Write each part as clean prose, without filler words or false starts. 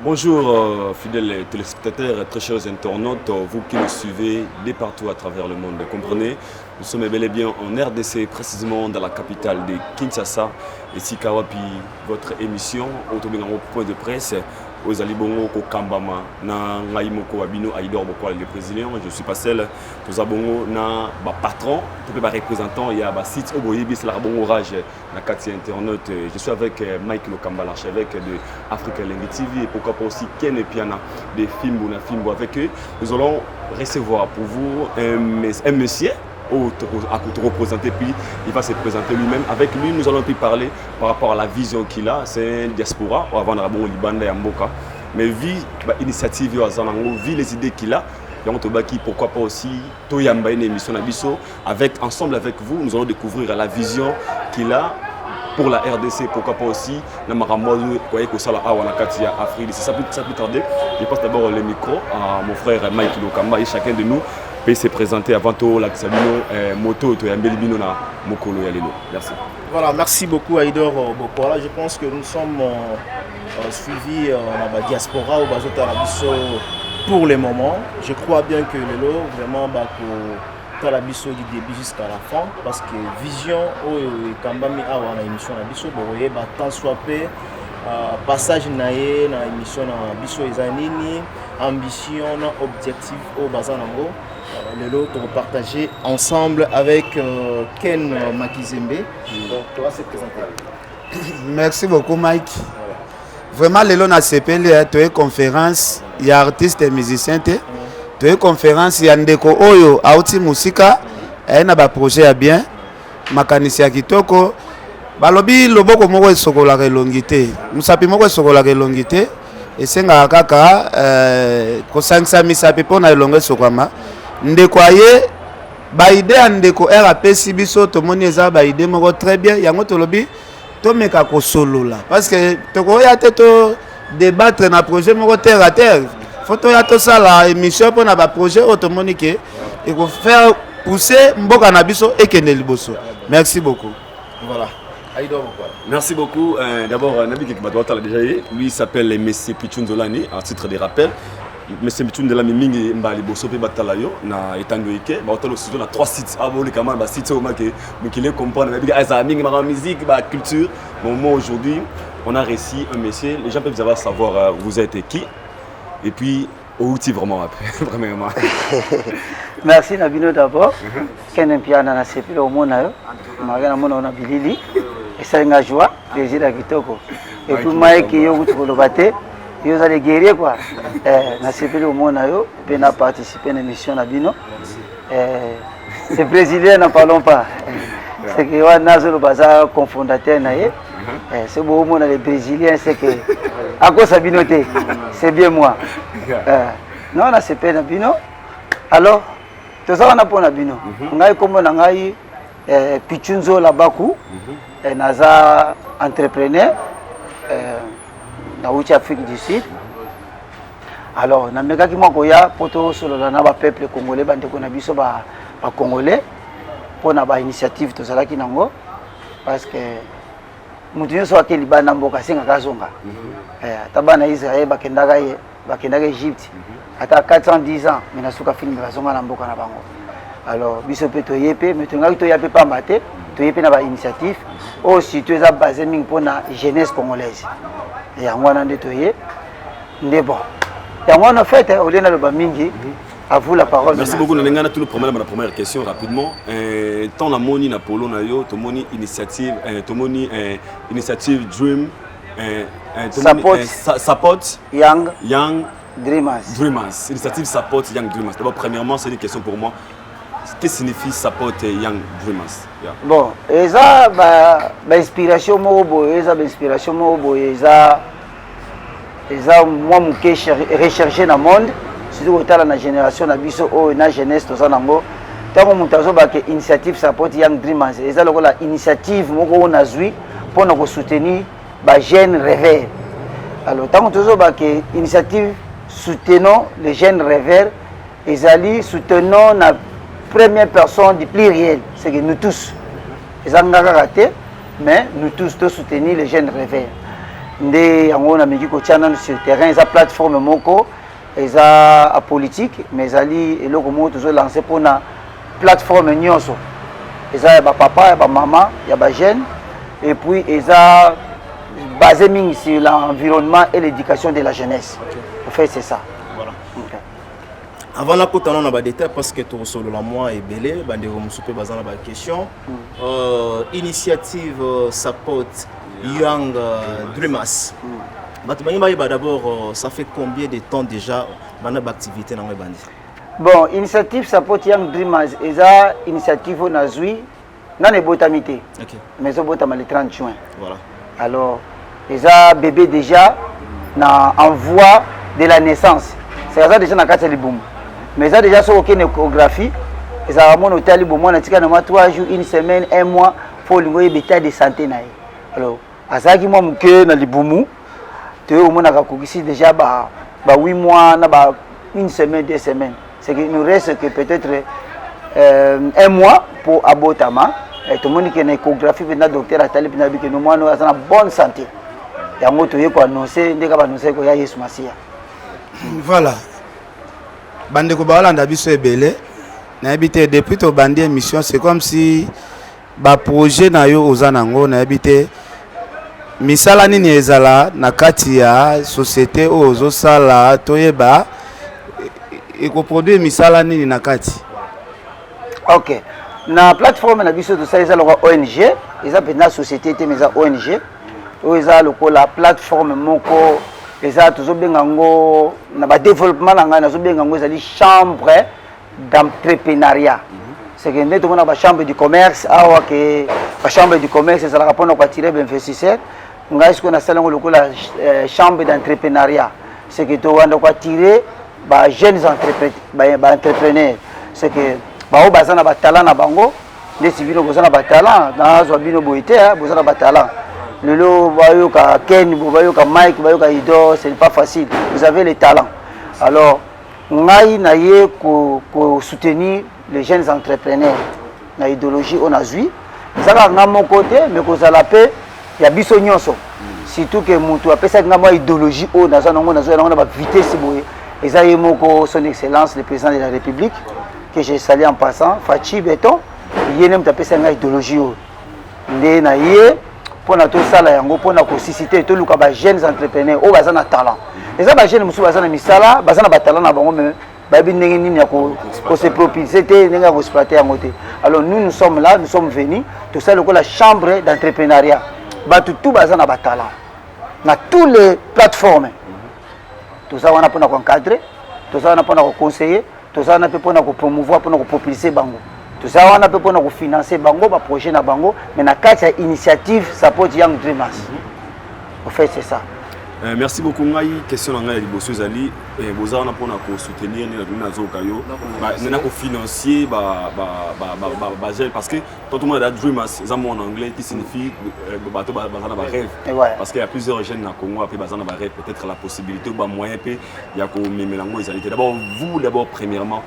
Bonjour fidèles téléspectateurs, très chers internautes, vous qui nous suivez de partout à travers le monde. Comprenez, nous sommes bel et bien en RDC, précisément dans la capitale de Kinshasa. Et si Kawapi, votre émission, au point de presse, aux Alibongo, au Kambama, na Ngaimoko Abino, Aïdor Boko, le président, je suis pas seul, tous abongo, na patron, tous les représentants, il y a site au Boyébis, la bon orage, la quartier internaute. Je suis avec Mike Lokamba, l'archevêque de Africa Lengi TV, et pourquoi pas aussi Ken et Piana, des films avec eux. Nous allons recevoir pour vous un monsieur à représenter, puis il va se présenter lui-même. Avec lui, nous allons plus parler par rapport à la vision qu'il a. C'est un diaspora, avant d'abord au Liban et à Mboka. Mais vu l'initiative, vu les idées qu'il a, pourquoi pas aussi Toyamba une émission Nabiso. Ensemble avec vous, nous allons découvrir la vision qu'il a pour la RDC, pourquoi pas aussi Afrique. C'est ça plus tarder. Je passe d'abord le micro à mon frère Mike Lokamba et chacun de nous peut se présenter avant tout la moto to Yambelibino na Mokolo Yalelo. Merci. Voilà, merci beaucoup Aïdor Bokola. Je pense que nous sommes suivis dans la diaspora au Bazo Tarabiso pour le moment. Je crois bien que le lot vraiment pour Tarabiso du début jusqu'à la fin parce que vision au Kambami a une émission Nabiso boye ba tant soit peu passage naé na émission na biso ezanini ambition na objectif au Bazanango. Le lot de partager ensemble avec Ken Makizembe. Donc, tu vas se présenter. Merci beaucoup, Mike. Vraiment, le lot a CPL, tu es conférence, il y a artistes et musiciens. Tu es conférence, il y a Ndeko Oyo, Aouti Musika, et il y a un projet à bien. Makanisia Kitoko. Balobi, loboko moko sokola relongité. Musapi moko sokola relongité. Et c'est un kaka, kosangisa misapi pona elonge sokama. Ndeko aye baide ndeko RAPC biso tomoni eza baide moko très bien yango tolobi to meka ko solola parce que toko ya te to débattre na projet moko terre à terre faut to ya to sala émission pour na ba projet automoni ke et ko faire pousser mboka na biso ekende liboso. Merci beaucoup. Voilà. Merci beaucoup. D'abord Nabi Kekbatouata l'a déjà eu. Lui il s'appelle Messi Pichunzolani à titre de rappel. Monsieur Pichunzolani mingi mbali bosope batalayo na etango ike ba hôtel studio na 3 sites aboli kama ba site au make mukile comprendre mais eza mingi ma musique ba culture. Bon moi aujourd'hui on a réussi un monsieur, les gens peuvent savoir vous êtes qui et puis outil vraiment après vraiment. Merci Nabino d'abord. Ken Piana na sepile au monayo. Magana mona na bilili. Et ça nga joie, plaisir à kitoko. Et puis Mike yo kutukolobate. Ils ont des guerriers quoi. Na sepeli au monde yo, ben a participé à l'émission Nabino. Les Brésiliens n'en parlons pas. C'est que on a le bazar cofondateur naé. C'est beau au monde les Brésiliens c'est que à quoi ça binoté. C'est bien moi. Non on a sepeli Nabino. Alors tout ça on a pour Nabino. Ngai comme ngai Pichunzo Labaku. Naza entrepreneur. Dans l'Afrique du Sud. Alors, na meka ki moko ya poto solo na ba peuple congolais bande ko na biso ba congolais pour na ba initiative to sala ki nango parce que mutu so akeli bana mboka singa kazonga. Tabana Israël bakendaka Égypte. Ata 410 ans mais na suka film bazonga na mboka na bango. Alors, biso pe to yepe mais to ngaki to yape pa mbate to yepe na ba initiative aussi tu es basé ming pour na jeunesse congolaise. Et en moi nettoyer mais bon et on a fait au lieu de mingi à vous la parole. Merci beaucoup. Nous avons tout le problème. La première question rapidement tant la moni na polo na yo to moni initiative initiative dream support young dreamers initiative support young dreamers. D'abord premièrement c'est une question pour moi. Qu'est-ce que signifie support young dreamers? Bon, et ça, inspiration mobo, et ça, inspiration mobo, et ça, moi, je recherché dans le monde, surtout dans la génération, la jeunesse, tout ça, nango. Tant que nous avons une initiative support young dreamers, et ça, la initiative, on a joué pour nous soutenir les jeunes rêveurs. Alors, tant que nous avons une initiative soutenant les jeunes rêveurs, et ça, soutenant la première personne du pluriel, c'est que nous tous. Ils ont raté, mais nous tous soutenir les jeunes rêveurs. nde yango na miki ko tiana sur terrain eza plateforme moko eza a politique mais ezali eloko moko tozo lancer pona plateforme nyonso eza ya ba papa ya ba mama ya ba jeune et puis eza basé mingi sur l'environnement et l'éducation de la jeunesse. En fait c'est ça. Voilà. Okay. Avant la côte on a des détails parce que tout solo la moi et belé bande ko musupe bazana ba question initiative support Young Dreamers. D'abord ça fait combien de temps déjà bana activité dans les bandi? Bon, initiative support Young Dreamers eza initiative on a zui na ne botamité. OK. Mais au botama le 30 juin. Voilà. Alors eza bébé déjà na en voie de la naissance. C'est ça déjà na kati libum. Mais ça déjà sur aucune échographie. Eza mon hôtel libum na tika na 3 jours, une semaine, un mois pour le état de santé na. Alors azaki moi muke na libumu te au mona kakokisi déjà ba 8 mois na ba une semaine 2 semaines. C'est qu'il nous reste que peut-être un mois pour abotama. Et tout le monde qui a une échographie, le docteur a dit que nous sommes en bonne santé. Et on a annoncé qu'il y a Yesu Masia. Voilà. Bande ko balanda biso ebele. Na habité depuis to bande émission, c'est comme si ba projet na yo ozanango na habité misala nini ezala na kati ya société ozo sala toyeba et ko produire misala nini na kati. OK. Na plateforme na biso to ça eza loka ONG, eza pena société te mais eza ONG. O eza lokola plateforme moko eza tozobenga ngo na ba développement na nga na zobenga ngo ezali chambre d'entrepreneuriat. C'est que nous avons la chambre du commerce, la chambre du commerce, c'est la rapport à attirer les investisseurs. Nous avons la chambre d'entrepreneuriat. C'est que nous avons attirer les jeunes entrepreneurs. C'est que nous avons des talents na bango, des civils ont des talents, dans Zobino Boité, vous avez des talents. Le lot, vous avez Ken, vous avez Mike, vous avez Ido, ce n'est pas facile. Vous avez les talents. Alors, nous avons soutenir les jeunes entrepreneurs. La idéologie on a vu. Ça va à mon côté, mais qu'on a la paix, il y a bisognoso. Surtout que mon tour après ça ngamo idéologie on a na vitesse boye. Et ça y moko son excellence le président de la République que j'ai salué en passant, Fachi Beton, il n'aime taper ça idéologie o. Ndé na yé pour na to sala yango pour na ko susciter to luka ba jeunes entrepreneurs o bazana talent. Et ça ba jeunes musu bazana misala, bazana ba talent na bango même. Se propulser, alors nous sommes là, nous sommes venus, tout ça la chambre d'entrepreneuriat. Tout bazan na talent. Dans toutes les plateformes. Tout ça on a pour encadrer, tout ça on a pour conseiller, tout ça on a pour promouvoir, pour propulser bango. Tout ça on a pour financer bango, ba projet na bango, mais na quatre initiative support Young Dreamers. En fait c'est ça. Merci beaucoup ngai question na ngai liboso ezali bozana pona ko soutenir na zokayo na ko financier ba parce que tout le monde a dreamers ça en anglais qui signifie bato bazana ba rêve parce qu'il y a plusieurs jeunes na Congo après bazana ba rêve peut-être la possibilité ba moyen pe ya ko memelango ezali d'abord vous premièrement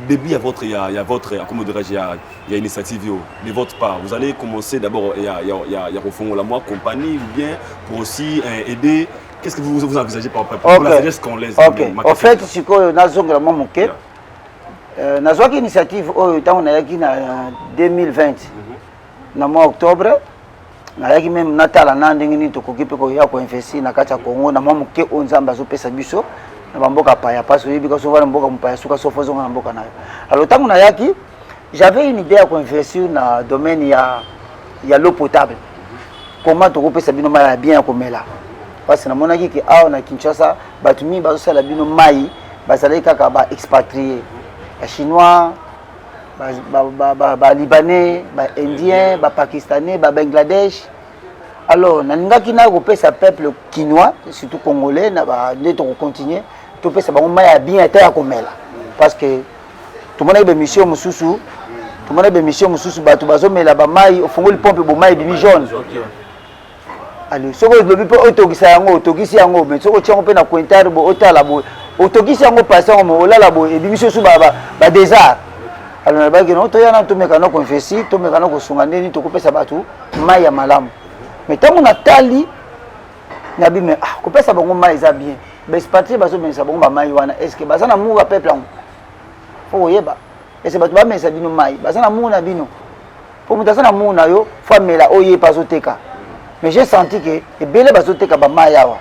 début à votre il y a votre comment dirais-je il y a initiative de votre part vous allez commencer d'abord il y a refond la moi compagnie ou bien pour aussi aider. Qu'est-ce que vous envisagez pour la jeunesse congolaise? En fait, ce que nous avons vraiment manqué, nous avons une initiative en 2020, en octobre, nous avons même Natal, nous avons investi dans le Congo, nous avons manqué 11 ans, nous avons fait ça. Alors, tant que j'avais une idée d'investir dans le domaine de l'eau potable. Comment tu peux savoir que bien comme là parce que na ki a na Kinshasa batumi bazo sala bino mai bazali kaka ba expatrié ba chinois ba libanais ba indien ba pakistanais ba bangladesh alors na ngaki na ko pesa peuple quinois surtout congolais na ba neto continuer to pesa ba mai bien ta comme là parce que tout le monde a mission mususu tout le monde a mission mususu batu bazo mela ba mai au fongoli pompe bo mai bi jaune. Alors, si vous avez autorisé yango, mais si vous avez un cointar, autorisé yango passer au là et puis monsieur Subaba, désert. Alors, nous avons tout mécano confessé, tout mécano sungane, tout coupé sabatou, maya malam. Mais tant qu'on a tali, nabi mais ah ko pesa bango mai eza bien ba expatrié bazo mensa bango ba mai wana est-ce que bazana mu ba peuple ngo fo yeba est-ce que bato ba mensa bino mai bazana mu na bino po mutazana mu na yo famela oye pazo teka mais j'ai senti que ebele bazo teka ba mai yawa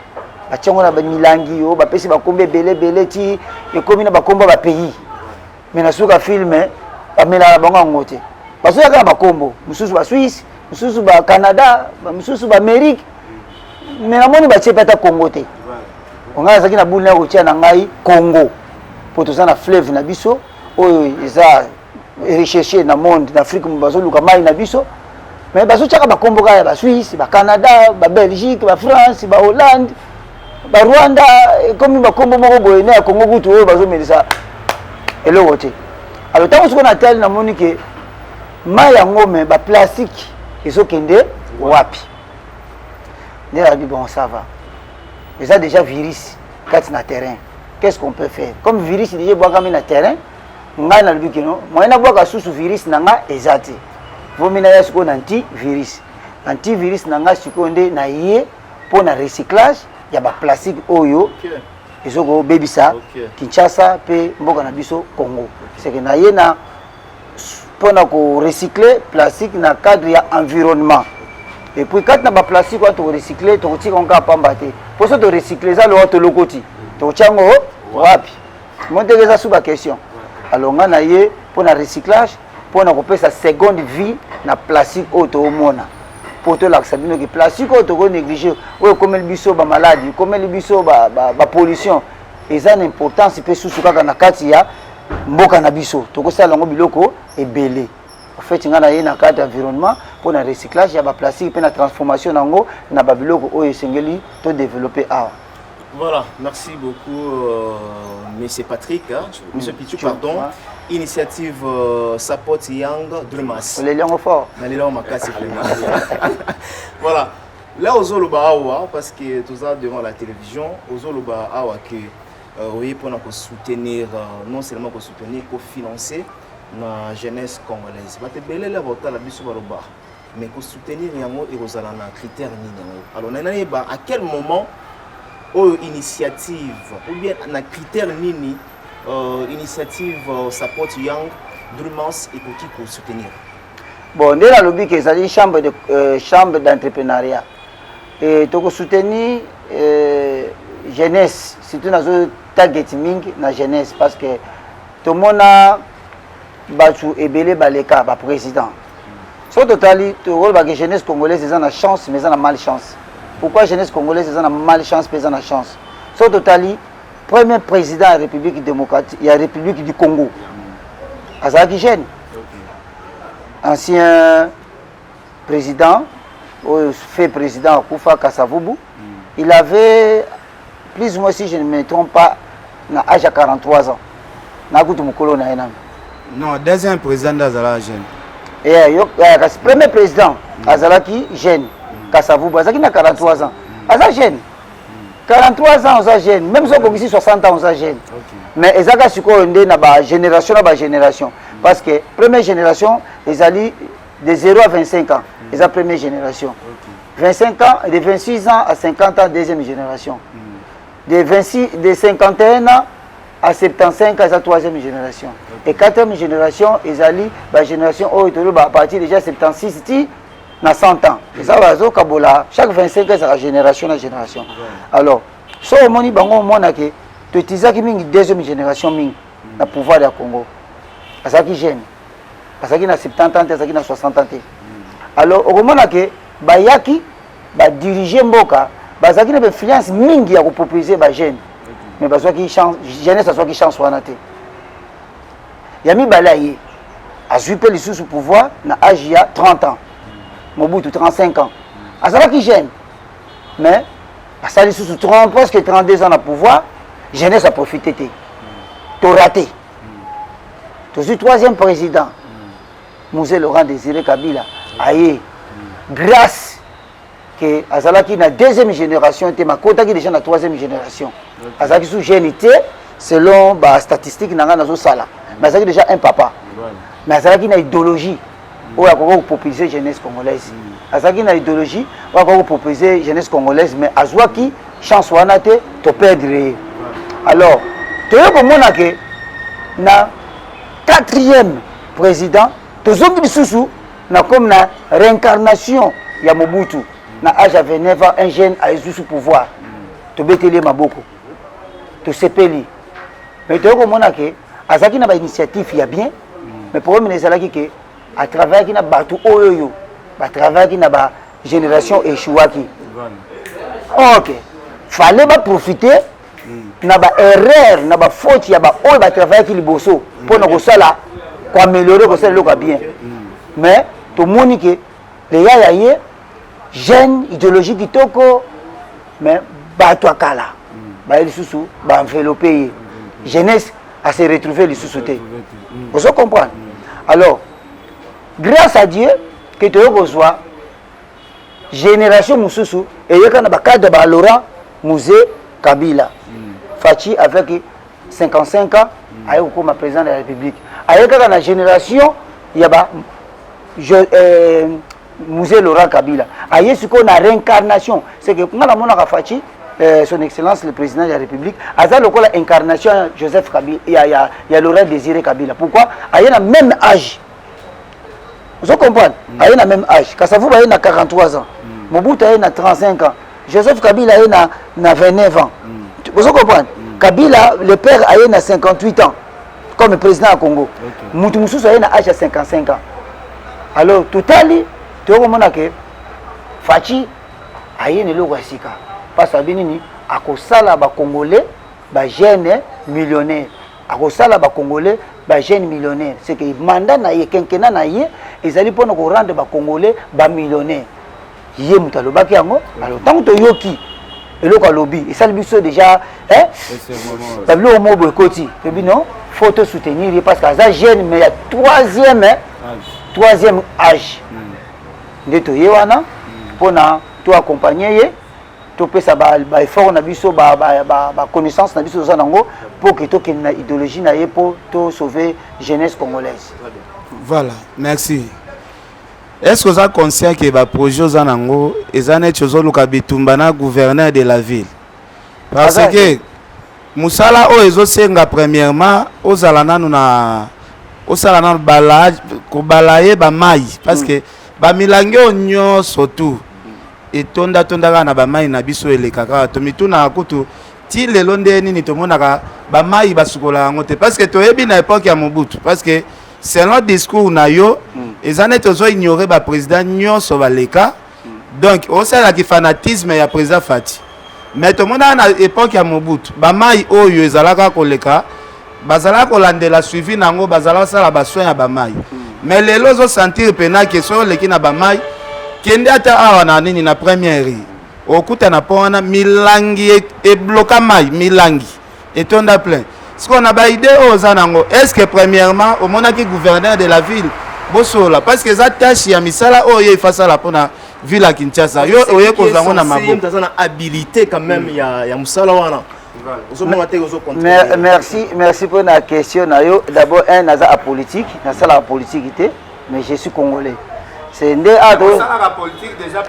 ba tchango na ba milangi yo ba pesi ba kombe belé ti e komi na ba kombo ba pays mais na suka film ba mela bango ngote bazo yaka ba kombo mususu ba Suisse mususu ba Canada mususu ba Amérique mais na moni ba tshepeta Congo te onga zaki na bula ko tia na ngai Congo poto za na fleuve na biso oyo eza recherché na monde d'Afrique mo bazo luka mai na biso mais bazo tshaka ba kombo ka ba Suisse ba Canada ba Belgique ba France ba Hollande ba Rwanda comme ba kombo moko boye na Congo kutu oyo bazo melisa eloko te alors tant qu'on a tel na moni ke mai ya ngome ba plastique ezokende wapi bon ça va mais ça déjà virus quand na terrain qu'est-ce qu'on peut faire comme virus déjà boit comme na terrain ngai na lubi kino moi na boka susu virus nanga ezati vomina ya siko antivirus nanga siko nde na yé pour na recyclage ya ba plastique oyo ezoko bebisa Kinshasa pe mboka na biso Congo c'est que na yé na pour na ko recycler plastique na cadre ya environnement. Et puis quand on a plastique on to recycler to tika on ka pamba te pour ça to recycler ça le auto lokoti to chango wapi monte ça sous la question alors on a yé pour na recyclage pour na couper sa seconde vie na plastique auto mona pour to la sabino que plastique auto ko négliger ou comme le biso ba maladie comme le biso ba pollution et ça l'importance peut sous kaka na kati ya mboka na biso to ko sala ngo biloko ebele. En fait, il y a un cadre d'environnement pour le recyclage, il y a des plastique, pour la transformation, il y a des biloko pour développer. Voilà, merci beaucoup, M. Patrick, M. Pichou, pardon. Initiative Support Young Drumas. Les lions forts. Voilà. Là, aux Zoluba Awa, parce que tout ça devant la télévision, aux Zoluba Awa, oui, pour nous soutenir, non seulement pour soutenir, pour financer la jeunesse congolaise. Bah, belé la vote la biso baroba, mais pour soutenir yango et aux alana critères ni yango. Alors, on a à quel moment, initiative ou bien na critère nini, initiative Support Young Drumas et pour soutenir. Bon, dès la lobby que ça dit chambre d'entrepreneuriat et pour soutenir jeunesse, surtout dans le targeting na jeunesse parce que tout le monde a battu et belé baleka ba président. Sur total, le rôle de la jeunesse congolaise c'est une chance mais c'est une malchance. Pourquoi la jeunesse congolaise c'est une malchance mais c'est une chance? Sur total, premier président de la République démocratique, il y a la République du Congo. Azaki jeune. Ancien président, fait président Koufa Kasavubu, il avait plus ou moins, si je ne me trompe pas, l'âge à 43 ans. Non, deuxième président d'Azala jeune. Le premier président, Azalaki jeune, Kasavubu, Azaki a 43 ans. Azala jeune. 43 ans, on est jeune. Même si on a 60 ans, on est jeune. Mais Ezaka Suko Onde na génération, génération. Parce que première génération, ils allaient de 0 à 25 ans. C'est la première génération. 25 ans, de 26 ans à 50 ans, deuxième génération. De 51 ans à 75 ans, c'est la troisième génération. Et quatrième génération, ils allaient la génération à partir déjà 76 à 100 ans. Et ça va chaque 25 ans, c'est la génération. Alors, si on dit que tu utilises la deuxième génération dans le pouvoir du Congo. Parce qu'il jeune. Parce qu'il a 70 ans, parce qu'il a 60 ans. Alors, au moment que Bayaki va diriger Mboka, parce qu'il a une influence mingi à proposer les jeunes. Mais parce qu'il change, jeunesse, ça soit qui change soit naté. Yami Balaye a zuppé les sous pouvoir na âge il y a 30 ans. Mobutu 35 ans. À ça qui jeune. Mais à ça les sous 30 presque 32 ans au pouvoir, jeunesse a profité. Tu raté. Tu es le troisième président. Mosé Laurent Désiré Kabila. Aïe. Grâce que Azalaki na deuxième génération, était ma quota qui déjà na troisième génération. Azalaki sous génité selon les statistiques nanga nazo sala. Mais Azalaki déjà un papa. Mais Azalaki na idéologie où il y a population jeunesse congolaise. azaki na idéologie va proposer jeunesse congolaise mais azwaki chance wana te to perdre. Alors toyo komona ke na 4e président tozongi lisusu na comme na réincarnation ya Mobutu na âge à 29 ans un jeune a sous pouvoir to beteli maboko to sepeli mais toyo komona ke azaki na ba initiative ya bien mais problème ezalaki ke à travers qui na batu oyoyo ba travers qui na ba génération échouaki. OK, fallait ba profiter na ba erreur na ba faute ya ba oyo ba travailler ki liboso pour na ko sala ko améliorer ko sala lo bien. Mais to moni ke les ya ye jeune idéologie kitoko mais batu akala ba lisusu ba envelopper jeunesse à se retrouver lisusu te. Vous comprenez? Alors grâce à Dieu que tu as besoin génération mususu et il y a un cadre de Laurent Musée Kabila Fachi avec 55 ans a eu comme président de la République. Il y a une génération il y a Musée Laurent Kabila. Il y a ce qu'on a réincarnation. C'est que quand on a Fachi son excellence le président de la République a l'incarnation Joseph Kabila. Il y a Laurent Désiré Kabila. Pourquoi? Il y a le même âge. Vous comprenez? Il y a le même âge. Kassavou il y a 43 ans. Mobutu il y a 35 ans. Joseph Kabila il y a 29 ans. Vous comprenez? Kabila, le père il y a 58 ans. Comme président du Congo. Moutou Moussous il y a âge à 55 ans. Alors, tout à l'heure, tu vois comment Fachi il y a une logistique. Parce que à cause de Congolais, les jeunes millionnaires. À cause de Congolais, les jeunes millionnaires. C'est que le mandat na ye quinquennat na ye, ils allaient pour nous rendre les Congolais les millionnaires. Yé mutalobaki yango. Alors tant que yoki, et le lobby, et ça le but déjà, hein? Ça veut au mot boycotti. Et bien non, faut te soutenir parce que ça jeune mais il y a troisième âge. De to yewana pour na to accompagner. To pe ça ba effort na biso ba connaissance na biso zanango pour que to na idéologie na ye pour to sauver jeunesse congolaise. Voilà, merci. Est-ce que vous êtes conscient que le projet zanango ezane chozo ka bitumba na gouverneur de la ville? Parce que musala o ezo senga premièrement ozala nanu na osala na balage ko balaye ba mai parce que ba milangi onyo surtout et tonda na ba mai na biso elekaka to mituna kutu ti lelo nde nini to monaka ba mai basukola ngote parce que to yebi na époque ya Mobutu parce que selon discours na yo ezane tozo ignorer ba président nyonso baleka donc osala ki fanatisme ya président Fati mais to mona na époque ya Mobutu ba mai oyo ezalaka koleka bazala kolandela suivi nango bazala sala ba soin ya ba mai mais lelo zo sentir pena que so leki na ba mai kende ata awa na nini na première okuta na pona milangi et bloquer mai milangi et tonda plein ce qu'on a ba idée aux anango est-ce que premièrement au monaki gouverneur de la ville bosola parce que za tâche ya misala oyo ifasa la pona ville à Kinshasa yo oye kozango na mabo tazana habilité quand même ya musala wana. Merci pour la question. D'abord, un a politique, na sala politique, mais je suis congolais. C'est une politique déjà.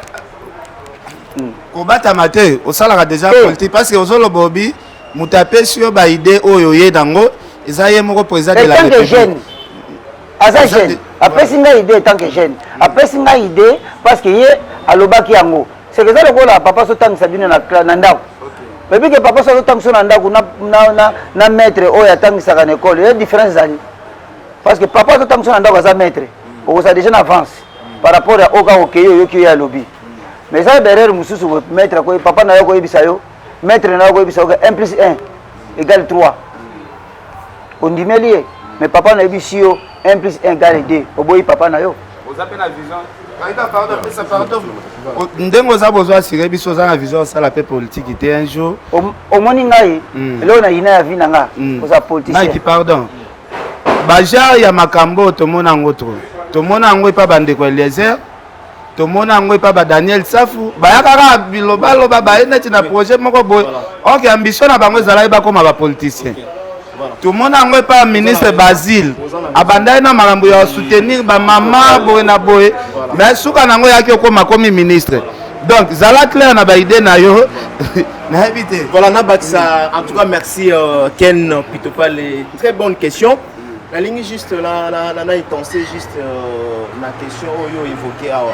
Kobata maté, au sala déjà politique parce que ozolo bobi, mutapé sur ba idée oyo ye dango, ezaye moko président de la République. Asa jeune. Après singa idée tant que jeune. Après singa idée parce que ye alobaki yango. C'est que ça le gola papa so tang sabine na ndako. Mais que papa so tang so na ndako na maître oyo tang sa na école, il y a différence zali. Parce que papa so tang so na ndako za maître. On ça déjà en avance par rapport à oka okeyo yo ki ya lobby. Mais ça derrière mususu maître ko papa na yo ko yebisa yo, maître na yo ko yebisa 1 + 1 = 3. On dit mais papa na yebisi yo 1 + 1 = 2. Oboyi papa na yo. Vous avez la vision. Pardon. Ndengo za besoin assurer biso za na vision ça la paix politique était un jour. Au moni ngai, là na ina ya vie nanga, oza politicien. Ngai pardon. Baja ya makambo to mona ngotro. To mona ngwe pa bande ko Eliezer. To mona ngwe pa ba Daniel Safu. Ba yakaka biloba ba ena tina projet moko boy. OK ambition na bango ezala ba koma ba politicien. tout le monde a pas ministre Basile abandai na makambo ya soutenir ba maman boye na boye mais suka nango yaki okoma komi ministre donc zala clair na ba idée na yo na éviter voilà na batisa en tout cas merci Ken Pitopal très bonne question la ligne juste na intenté juste la question yo évoqué awa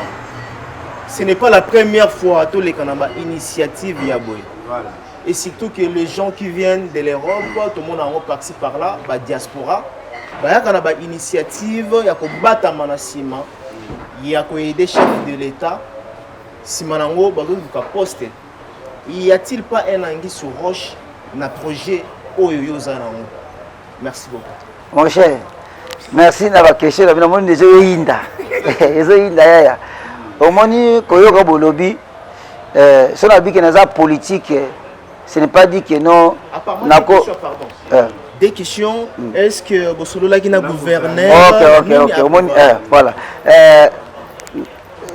ce n'est pas la première fois tous les kanamba initiative ya boye voilà. Et surtout que les gens qui viennent de l'Europe, tout le monde a parti par là, la diaspora, il y a une initiative, il y a un bâtiment, il y a des chefs de l'État, si manango ba poste. Y a-t-il pas un anguille sur roche dans projet Oyo Zanango? Merci beaucoup. Mon cher, merci na ba question na bino déjà yinda. Ezo yinda ya. Omoni koyoka bolobi so na bi que na politique. Ce n'est pas dit que non. Des questions. Est-ce que Bosolo là qui n'a gouverneur? Ok. Voilà.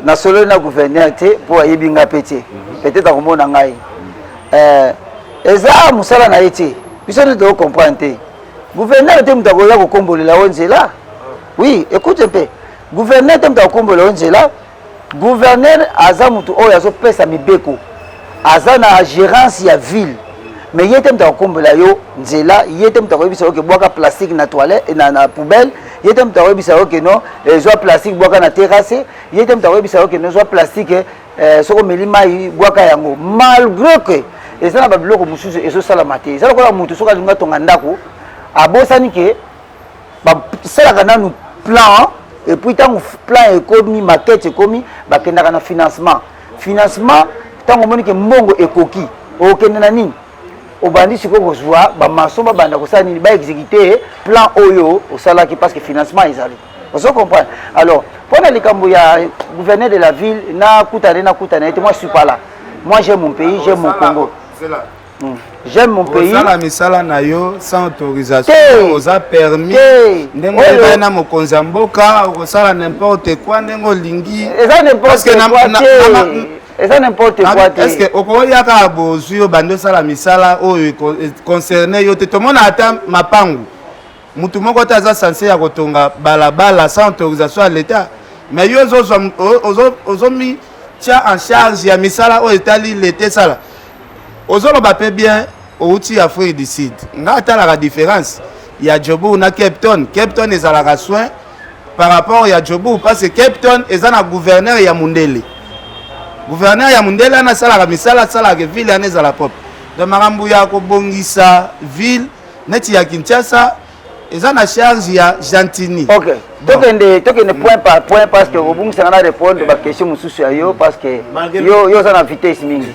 Na solo na gouverneur pour yebinga pété. Peut-être à mon angai. Eza musala na été. Biso ne doit comprendre. Gouverneur te mutakoya ko kombolela onzela. Oui, écoute un peu. Gouverneur te mutakombolela onzela. Gouverneur aza mutu oyo azo pesa mibeko. Aza na gérance ya ville mais yete mta kombola yo nzela yete mta koyebisa oke boka plastique na toilette na poubelle yete mta koyebisa oke no zo plastique boka na terrasse yete mta koyebisa oke no zo plastique soko melima boka yango malgré que eza na babiloko mususu ezo sala mate eza lokola mutu soka linga tonga ndako abosani ke ba sala kana nu plan et puis tant plan économie maquette économie ba kendaka na financement tant que que mbongo ekoki okende na nini obandi siko kozwa ba maso ba banda kosala nini ba exécuter plan oyo osala ki parce que financement ezali vous comprenez alors pour les likambo ya gouverneur de la ville na kutane moi je suis pas là moi j'aime mon pays j'aime mon Congo j'aime mon pays ça la misala na yo sans autorisation oza permis ndengo na mokonzi mboka osala n'importe quoi ndengo lingi eza n'importe quoi ça n'importe quoi. Est-ce que au Koyaka a besoin de la misala concerné yo tout le monde attend ma pangu. Mutu moko taza censé ya kotonga balabala sans autorisation à l'état. Mais yo ozomi tia en charge ya misala o etali l'été sala. Ozolo ba pe bien outil Afrique du Sud. Ngata la différence. Il y a Djobu na Cape Town. Cape Town est à la soin par rapport à Djobu parce que Cape Town est un gouverneur ya Mundele. Gouverneur ya Mundela na sala misala sala ke ville ane za la pop. De marambu ya ko bongisa ville neti ya Kinshasa eza na charge ya Gentini. OK. Tokende point par point parce que obungisa na répondre ba question mususu ya yo parce que yo za na vitesse mingi.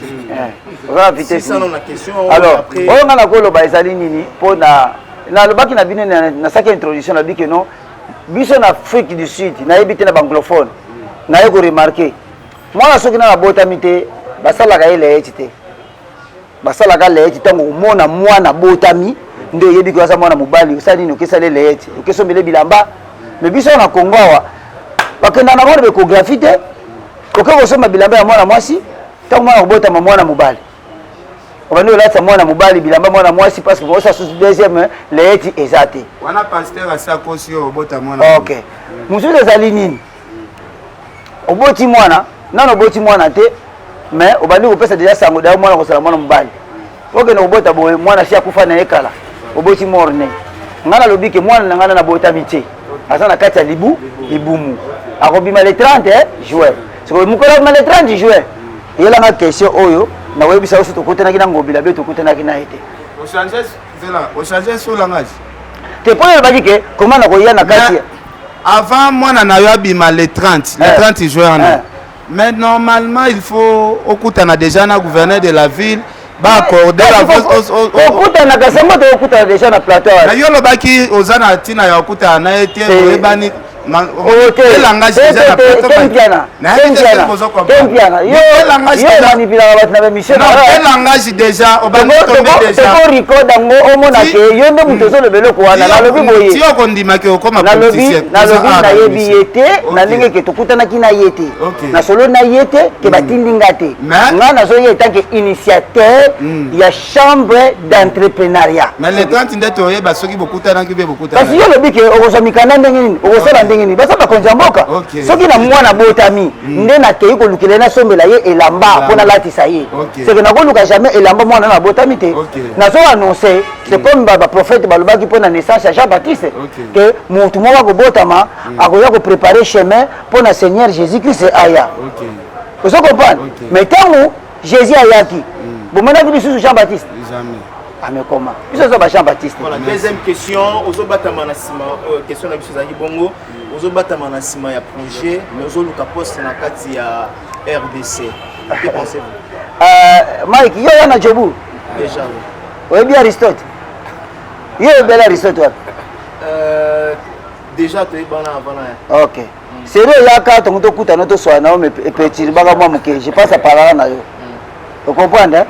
Za na vitesse. C'est ça la question. Alors, on a la ko lo ba ezali nini po na lobaki na bino na saki introduction na bi que non biso na Afrique du Sud na ebité na anglophone. Na yeko remarquer moi soki na botami te basalaka ele eti basalaka le eti tango mona mwana botami nde yebi ko sa mwana mobali osali no kesale le eti okesombele bilamba mais biso na Congo wa bakenda na ko échographie te okeko soma bilamba ya mwana mwasi tango mwana botama mwana mobali obandi olata mwana mobali bilamba mwana mwasi parce que osa sous deuxième le eti ezate wana pasteur asa kosi obota mwana OK mususu ezali nini oboti mwana nano boti mwana te mais obandi kopesa déjà sango da mwana kosala mwana mobali oke na obota boye mwana si akufa na ekala oboti morne ngana lobike mwana ngana na bota mité asa na kati ya libumu akobima le 30 juin so mukola ma le 30 juin yela nga question oyo na webisa oso tokutana kina ngobila be tokutana kina ete au changer sur langage te pona ba dike comment na koya na kati avant mwana na yo abima le 30 juin mais normalement il faut okutana déjà na gouverneur de la ville ba accorder la voix okutana kasembo to okutana déjà na plateau na yo lobaki ozana tina ya okutana na ete ebani quel langage déjà quel langage déjà si okondimaki okoma politicien nayebi ye te na ndenge ke tokutanaki na ye te na solo na ye te ke batindi nga te nga nazoya etanke initiateur ya chambre d'entrepreneuriat mais le 30 nde toyeba soki bokutanaki mpe bokutana parce yo lobi ke okozwa mikanda ndenge nini okosala ndenge nini baza bakonzi ya mboka soki na mwana botami nde nakei kolukela nasombela ye elamba mpo nalatisa ye seke nakoluka jamais elamba mwana na botami te nazo annonce c'est comme baprophète balobaki mpo na naissance ya Jean Baptiste ke motu moko akobotama akoya koprépare chemin mpo na Seigneur Jésus-Christ aya ozo comprendre mais ntango Jésus ayaki bomonaki lisusu Jean Baptiste amekoma biso zo ba Jean Baptiste. Voilà, deuxième question, ozo batama na sima question na biso zaki bongo, ozo batama na sima ya projet, mais ozo luka poste na kati ya RDC. Que pensez-vous? Mike, yo yana jobu. Déjà. Oui, bien Aristote. Yo bel Aristote. Déjà tu es bana avant. OK. C'est là yaka tonto kuta no to so na me petit baga mo muke, je passe à parler na yo. Vous comprenez?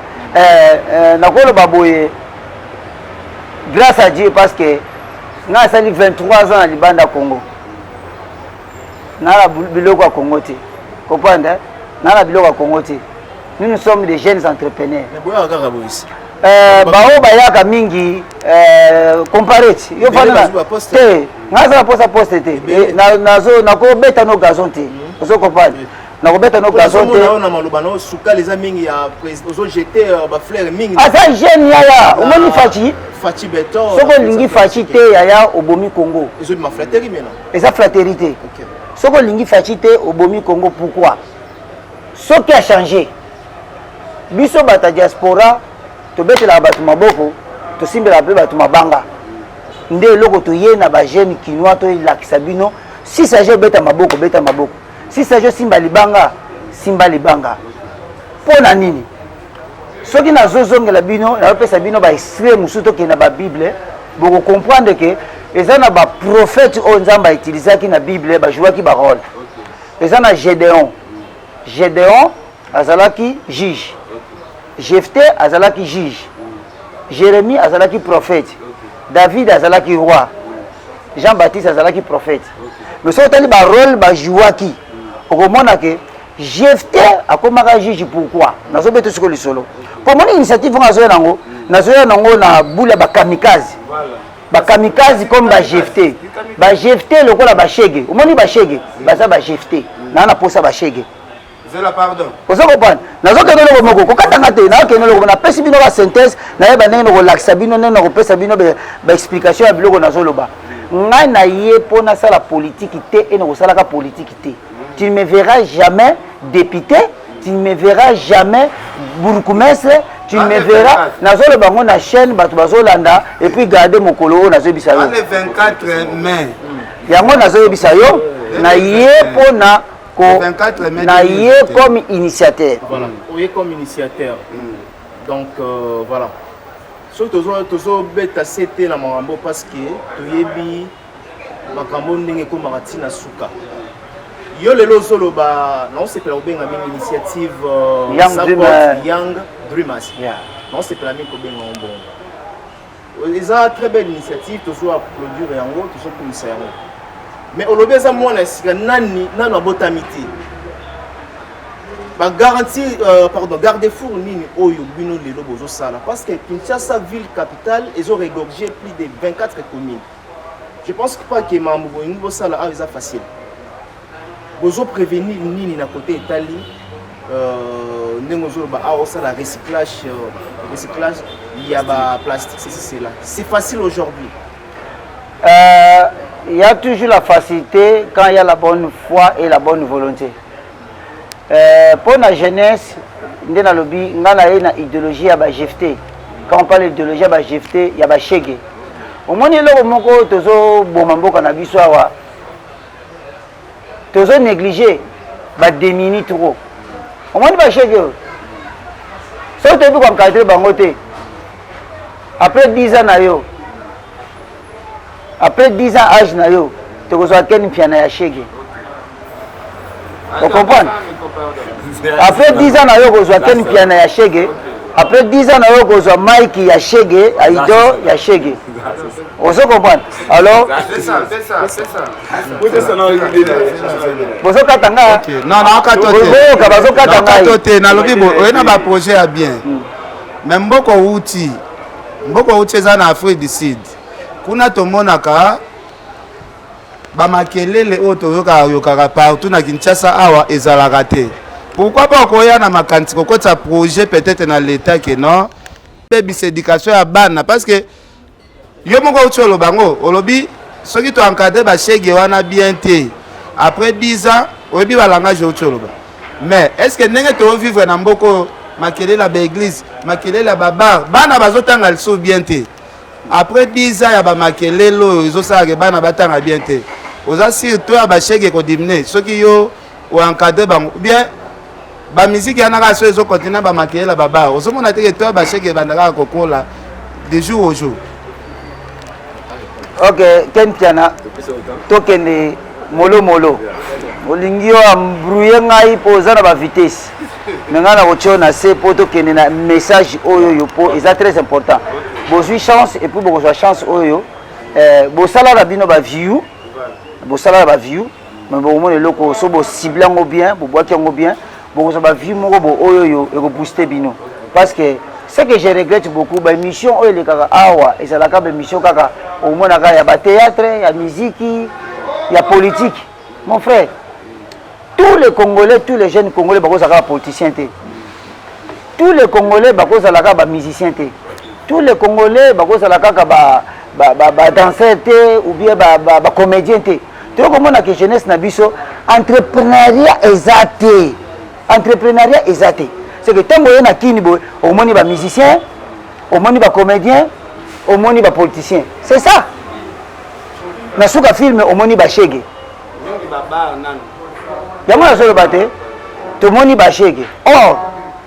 Nakolo baboye grâce à Dieu parce que nga sali 23 ans à Libanda Congo. Na biloko à Congo te. Comprendre? Na biloko à Congo te. Nous sommes des jeunes entrepreneurs. Mais boya kaka boyisi. Bao bayaka mingi comparate. Yo fana te. Nga sala poste te. Nazo nako beta no gazon te. Vous comprenez? nakobeta no gazon te na maloba no suka les amis ya ozo jeter ba fleur mingi asa jeune yaya omoni fachi beton soko lingi fachi te yaya obomi Congo ezo ma flatterie maintenant eza fraternité soko lingi fachi te obomi Congo pourquoi ce qui a changé biso bata diaspora to betela batu maboko to simbela pe batu mabanga nde eloko to ye na ba jeune kinois to lakisa bino si ça je beta maboko si ça je simba libanga pona nini soki na zozongela bino na pesa bino ba extrait musuto ke na ba bible boko comprendre que eza na ba prophète o nzamba utilisaki na bible ba jouaki ba rôle eza na Gédéon azalaki juge Jephthé azalaki juge Jérémie azalaki prophète David azalaki roi Jean-Baptiste azalaki prophète mais so tali ba rôle ba jouaki okomona ke Jephthé akomaka juge pourquoi nazo beto siko lisolo pour mon initiative nazoya nango na bula ba kamikaze comme ba Jephthé lokola ba shege omoni ba shege baza ba Jephthé na posa ba shege zela pardon ozo comprendre nazo kende loko moko kokatanga te na kende loko na pesi bino ba synthèse na yeba ndenge ko lakisa bino ndenge ko pesa bino ba explication ya biloko nazo loba ngai na ye pona sala politique te et ne sala ka politique te. Tu ne me verras jamais député, tu ne me verras jamais bourgmestre, tu ne me verras nazo le bango na chaîne batu bazolanda et puis garder mon colo nazo bisayo. Le 24 mai. Yango nazo bisayo na ye pona ko na ye comme initiateur. Voilà, oui comme initiateur. Donc voilà. Surtout tozo beta c'était na mambo parce que toyebi makambo ndenge ko maratina suka. Yo lelo solo ba non c'est pour benga une initiative Young Dreamers. Non c'est pour la ko benga bon. Ils ont très belle initiative tozo applaudir yango tozo komisa yango. Mais olobeza mwana sika nani nano botamiti. Ba garantie garde-fou nini oyo bino lelo bozo sala parce que Kinshasa ville capitale ils ont regorgé plus de 24 communes. Je pense pas que mambo ngo sala a eza facile. Bozo prévenir nini na côté Italie ndenge zo ba a sala recyclage il y a ba plastique c'est là. C'est facile aujourd'hui. Il y a toujours la facilité quand il y a la bonne foi et la bonne volonté. Pour la jeunesse, il y a une idéologie à Jephthé. Quand on parle d'idéologie à Jephthé, il y a Shege. Au moins, il y a un négligé, il démini trop. Au moins, il y a Shege. Ça, tu as vu comme cadre bangoté. Après 10 ans, après 10 ans âge, tu tu as Ken Piana ya Chege. Vous comprenez? Après 10 ans, tu as Ken Piana ya Chege. Après 10 ans, tu as Mike ya Chege, Aido ya Chege. Vous comprenez? Alors, c'est ça. Vous katanga. Non, non, projet à bien. Même beaucoup outils en Afrique du Sud. Kuna tomonaka bamakelele otoyoka partout na Kinshasa awa ezalaka te. Pourquoi pas koya na makanti kokota projet peut-être na l'état que non baby éducation ya bana parce que yo moko utolo bango olobi soki to encadrer ba Chege wana bien te après 10 ans obi ba langage utolo ba mais est-ce que ndenge to vivre na mboko makelele la église makelele la babar bana bazotanga liso bien te après 10 ans ya ba makelelo ezosala bana batanga bien te oza surtout ya ba Chege ko diminuer soki yo o encadrer bango bien ba musique ya naka so ezo continuer ba makelele la babar ozomona te que toi ba Chege bandaka kokola de jour au jour. Ok, Ken Piana tokende molo olingi yo embrouiller ngai poza na ba vitesse mais nga na kocho na se po tokende na message oyo yo po eza très important bozwi chance et puis bozwa chance oyo bosala na bino ba view mais bomona eloko so bo cible ngo bien bo boaki ngo bien bozwa ba view moko bo oyo yo eko booster bino parce que ce que je regrette beaucoup, la mission les kaka awa et c'est la mission kaka au moins il y a théâtre, il y a musique, il y a politique. Mon frère, tous les Congolais, tous les jeunes Congolais bakos saka politiciens té. Tous les Congolais bakos saka ba musiciens té. Tous les Congolais bakos saka ba danseur té ou bien ba comédien té. Tu vois comment que jeunesse na biso entrepreneuriat exacté. Entrepreneuriat exacté. C'est que tant que na kini boy, au moins ba musicien, au moins ba comédien, au moins ba politicien. C'est ça. Na suka film au moins ba Chege. Yamona solo bate, to moni ba Chege. Oh,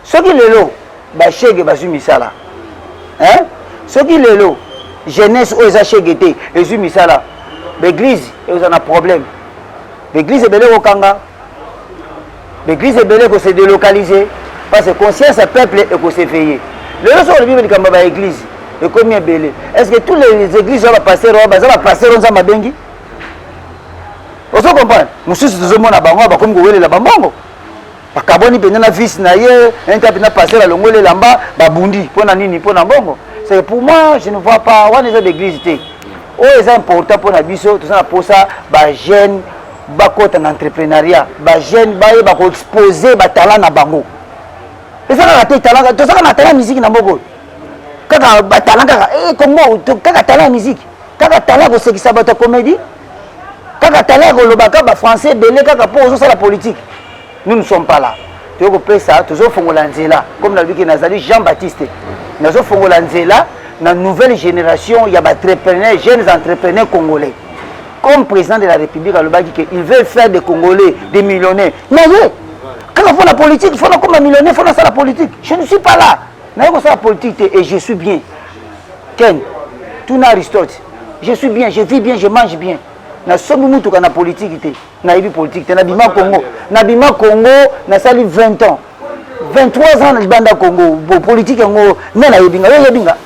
soki lelo ba Chege bazu misala. Hein? Soki lelo jeunesse o eza Chege te, ezu misala. L'église, ils ont un problème. L'église est belé au Kanga. L'église est belé pour se délocaliser. Parce que conscience du peuple est pour s'éveiller. Le reste de la Bible dit qu'il y a une église. Et combien belé? Est-ce que toutes les églises vont passer au Zamabengi? Vous comprenez? Nous sommes tous les gens comme vous la Bambongo. Parce que si vous avez un fils, vous avez passé la longue lamba, babundi, pour nani, pour nambongo. C'est pour moi, je ne vois pas où est l'église. C'est important pour nous, tout ça pour ça, les jeunes, en entrepreneuriat, les jeunes, ils exposer leurs talents na bango. Et ça tout ça na talent musique na bango. Kaka talent kaka Congo, kaka talent musique, kaka talent ko sekisa ba comédie, kaka talent ko lobaka ba français belé kaka pour ça la politique. Nous ne sommes pas là. Tu vois ça, toujours fongola nzela, comme na biki nazali Jean-Baptiste. Nazo fongola nzela. Dans la nouvelle génération, il y a des jeunes entrepreneurs congolais. Comme président de la République, il veut faire des Congolais, des millionnaires. Mais quand on fait la politique, il faut comme un millionnaire, il faut faire la politique. Je ne suis pas là. Je ne fais la politique et je suis bien. Ken, tout Aristote. Je suis bien, je vis bien, je mange bien. Na somme mutu kana politique té, na ibi politique té na bima Congo. Na bima Congo, na sali 20 ans. 23 ans na banda Congo, politique ngo na yebinga, yebinga.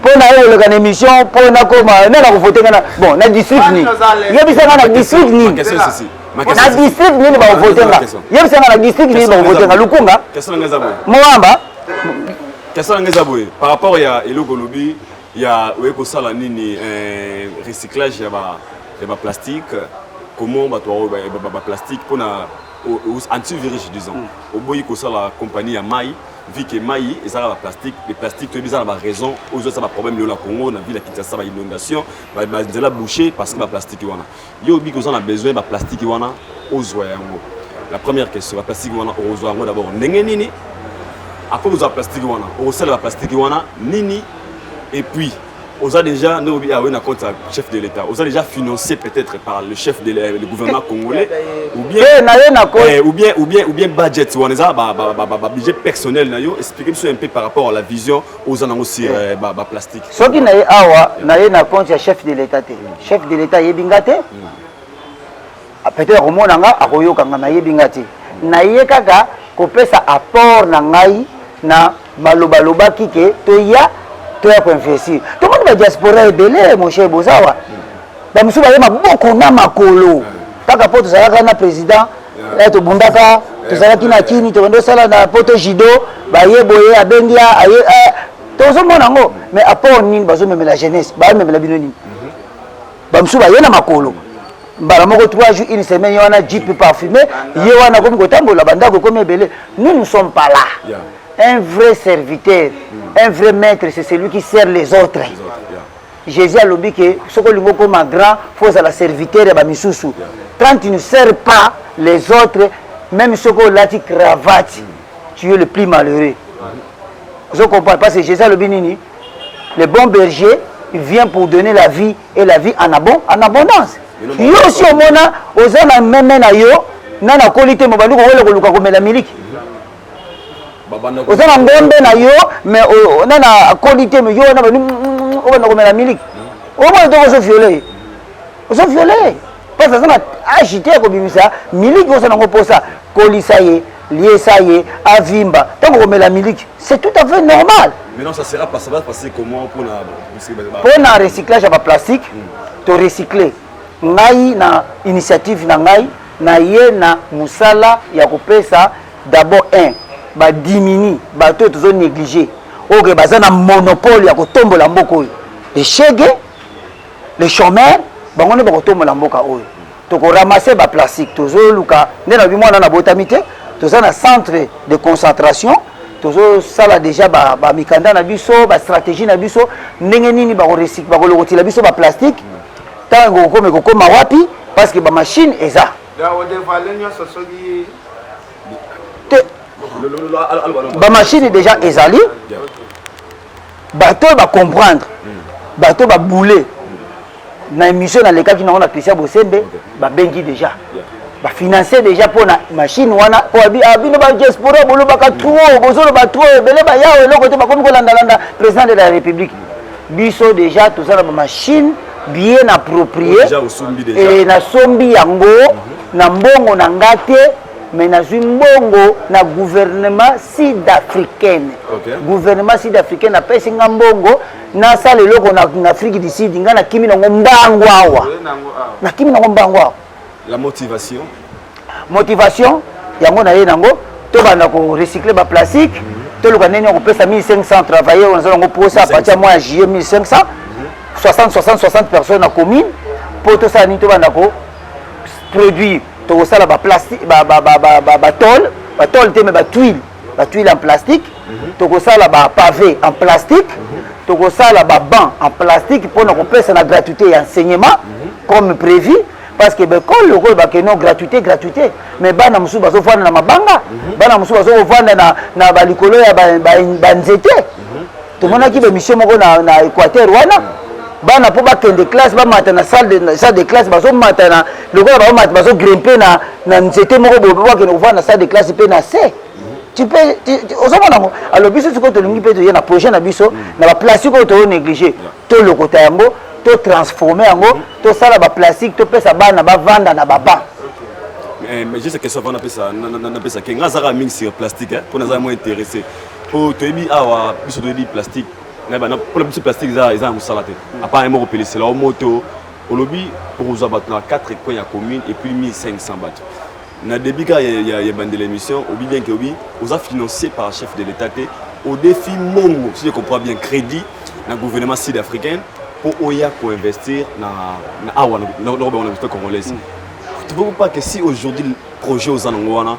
Pour une émission, pour une voter bon, na district ni. Yebisa na district ni. Na district ni ba voter nga. Yebisa na district ni ba voter nga Lukunga. Question ngaza boy. Moamba. Question ngaza boy. Par rapport ya eloko lobi, ya weko sala nini recyclage ya ba plastique, comment ba to ba plastique pour na anti-virus disons. Au boy ko sala compagnie ya Mai. Vu que maï et ça la plastique, les plastiques tout bizarre la raison aux autres ça va problème le Congo na ville à Kinshasa va inondation va la boucher parce que la plastique wana yo bi que on a besoin de plastique wana aux yango. La première question la plastique wana aux yango d'abord ndenge nini après vous plastique wana au sel la plastique wana nini et puis Vous avez déjà, chef de l'État, vous avez déjà financé peut-être par le chef du gouvernement congolais, ou bien budget, ou budget personnel, expliquez-moi un peu par rapport à la vision aux annonces aussi plastique. Ce qui n'a pas compte, c'est chef de l'État. Chef de l'État, il est bingate. Peut-être au monde, il est bingate. Il kaka kopé sa apport nangai na malobaloba kike to ya investir. Tout le monde va diaspora est belé mon cher Bozawa. Ba musu ba yema boko na makolo. Kaka poto zalaka na président to bundaka to zalaki na kini to ndo sala na poto jido ba yeboye abengia aye to zo mona ngo mais apport nini bazo même la jeunesse ba même la binoni. Ba musu ba yena makolo. Mbala moko 3 jours une semaine yana jeep parfumé yana comme kotambola bandako comme belé. Nous ne sommes pas là. Un vrai serviteur, un vrai maître, c'est celui qui sert les autres. Jésus a dit que ce que l'on comme un grand, il faut la serviteur et bamisusu. Quand tu ne sers pas les autres, même ce que l'on a dit cravate, tu es le plus malheureux. Je comprends parce que Jésus a dit le bon berger vient pour donner la vie et la vie en abondance. Yo aussi au monde, aux gens même na yo, na qualité mobali ko wele ko luka ko mela miliki. Oza na ngombe na yo mais on a qualité mais yo na ba on a comme la miliki. O mo to so violer. O so violer. Parce que ça a agité ko bimisa miliki o so na ko posa kolisa ye, lié ça ye, avimba. Tant ko la miliki, c'est tout à fait normal. Maintenant ça sera pas ça va passer comment pour na recyclage à plastique, to recycler. Ngai na initiative na ngai na ye na musala ya kopesa d'abord ba diminue ba to tozo négliger oke baza na monopole ya kotombola mboka oyo les chege les chômeurs bango ne ba kotombola mboka oyo to ko ramasser ba plastique tozo luka ndena bimwana na botamite toza na centre de concentration tozo sala déjà ba mikanda na biso ba stratégie na biso ndenge nini ba ko recycle ba ko lokotila biso ba plastique tango koma wapi parce que ba machine eza ba machine déjà ezali bato ba comprendre bato ba bouler na émission na leka ki na on a Christian Bosembe ba bengi déjà ba financer déjà pour na machine wana po abino ba diaspora bolo ba ka trop bozolo ba trop belé ba yawe loko te ba komi ko landa président de la République biso déjà tout ça na ba machine bien approprié et na sombi yango na mbongo na ngate mais na mbongo na gouvernement sud-africain gouvernement sud-africain na pesi mbongo na sala loko na Afrique du Sud ngana kimi na ngombango awa na kimi na ngombango awa la motivation yango na ye nango to bana ko recycler ba plastique to loka nene ko pesa 1500 travailleurs on zalongo posa à partir mois de juillet 1500 60 personnes à commune pour tout ça ni to bana ko produit to sala ba plastique ba tôle te mais ba tuile en plastique to ko sala ba pavé en plastique to ko sala ba banc en plastique pour na ko pesa na gratuité et enseignement comme prévu parce que l'école le ba que non gratuité mais bana musu bazo fana na mabanga bana musu bazo fana na balikolo ya ba nzete to mona ki be mission moko na Équateur wana bana po ba kende classe ba mata na salle de classe bazo mata na lokola ba mata bazo grimper na nzete moko bo ba kende fana na salle de classe pe na C tu peux ozomona ngo alors biso siko to lingi pe to na projet na biso na ba place ko to négliger to lokota yango to transformer yango to sala ba plastique to pesa bana ba vanda na baba mais juste question on appelle ça que ngazara mix sur plastique pour nous moins intéressé pour to bi awa biso to bi plastique na ba pour le petit plastique ça musala te à part un mot repelé c'est la moto au lobby pour vous abattre na 4 coins ya commune et puis 1500 bateaux na début quand il y a bande l'émission au bien que oui vous a financé par chef de l'État au défi mongo si je comprends bien crédit na gouvernement sud-africain pour Oya pour investir dans awa na l'université congolaise. Tu ne vois pas que si aujourd'hui le projet aux Anangwana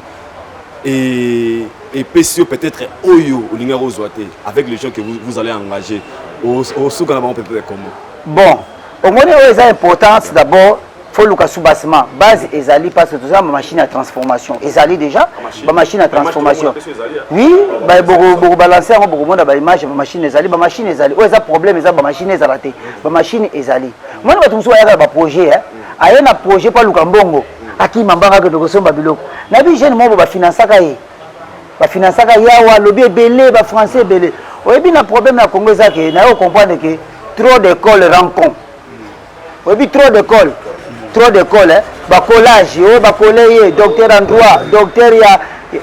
et PCO peut-être Oyo ou Lingaro Zoate avec les gens que vous allez engager au Soukanaba on peut faire comment? Bon, au moins c'est important d'abord faut luka soubassement base ezali parce que tout ça ma machine à transformation ezali déjà ma machine à transformation oui ba beaucoup balancer en beaucoup monde ba image ma machine ezali oh ça problème ezali ba machine ezalate ba machine ezali moi na batumso ya ba projet aya na projet pa luka mbongo akima mbanga que tosomba biloko na bi jeune mo ba financer yawa lobby belé ba français belé oyebi na problème na Congo ça que na yo comprendre que trop d'écoles rencontre oyebi trop d'écoles ba collage ba collège docteur en droit docteur ya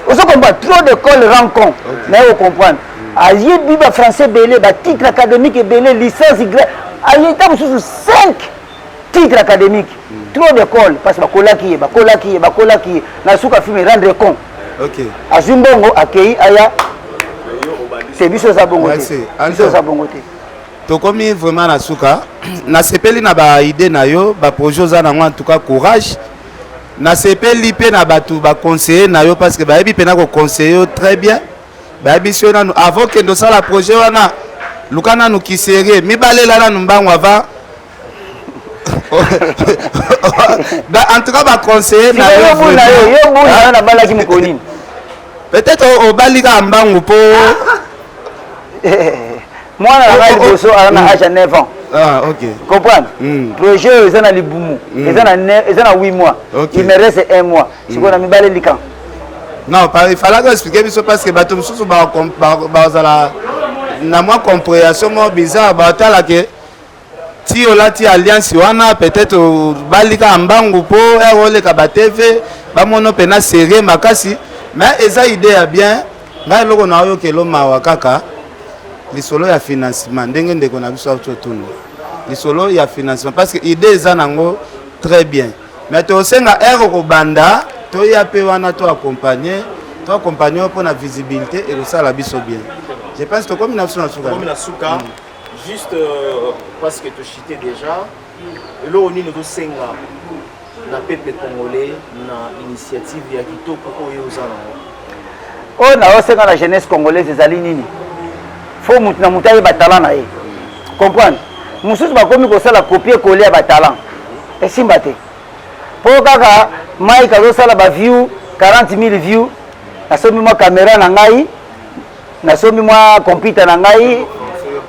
on se comprend trop d'écoles rencontre na yo comprendre ayebi ba français belé ba titre académique belé licence y ayebi ta sous 5 titres académiques trop d'écoles parce que ba kolaki na suka film rendre compte. OK. Azumbongo akei aya c'est biso za bongo te. Biso za bongo te. To komi vraiment na suka na sepeli na ba idée na yo ba projet za na en tout cas courage na sepeli pe na batu ba conseiller na yo parce que ba yebi pe na ko conseiller très bien ba yebi so na avant que ndo sala projet wana lukana nu kisere mi balela na mbango avant en tout cas ba conseiller na yo na balaki mkonini peut-être au balika mbangu po moi na liboso na âge 9 ans. Ah OK. Comprendre projet ils na libumu ils na 8 mois il me reste 1 mois si on a mi balé likan non il fallait que expliquer biso parce que bato mususu ba za na moi compréhension mo bizarre ba tala que ti olati alliance wana peut-être balika mbangu po erole ka ba TV ba mono pena serré makasi mais eza idée ya bien ngai loko na yo ke lo mawa kaka lisolo ya financement ndenge ndeko na biso autotune lisolo ya financement parce que idée eza nango très bien mais to senga ero ko banda to ya pe wana to accompagner pour la visibilité et ça la biso bien je pense que comme na suka juste parce que tu citais déjà le oni no senga na peuple congolais na initiative ya kitoko oyo uzana na osenga la jeunesse congolaise ezali nini faut mutu na mutu ayeba talent na ye comprendre mosusu bakomi kosala copier coller ya batalent esimba te mpo kaka mike azosala baview 40 000 view nasomi mwa caméra na ngai nasomi mwa computer na ngai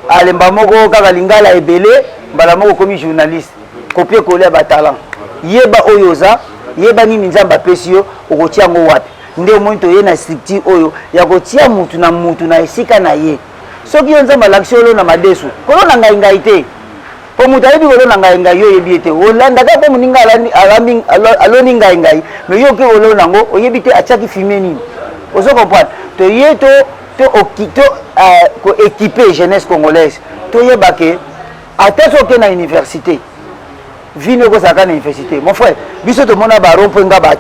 alemba moko kaka lingala ebele mbala moko komi journaliste copier coller ya batalent yeba oyo oza yeba nini nzambe apesi yo okotia yango wapi nde omoni toye na structure oyo ya kotia mutu na esika na ye soki yo nzambe alakisi olo na madesu kolona ngai te po mutu ayebi kolona ngai yo oyebi ete olandaka mpo moninga aloni ngai me yo ke olona yango oyebi te atiaki filme nini ozo comprendre toye koéquipe jeunesse congolaise toyeba ke ata soki na université vino ekozalaka na université mon frère biso tomona barompo ngaba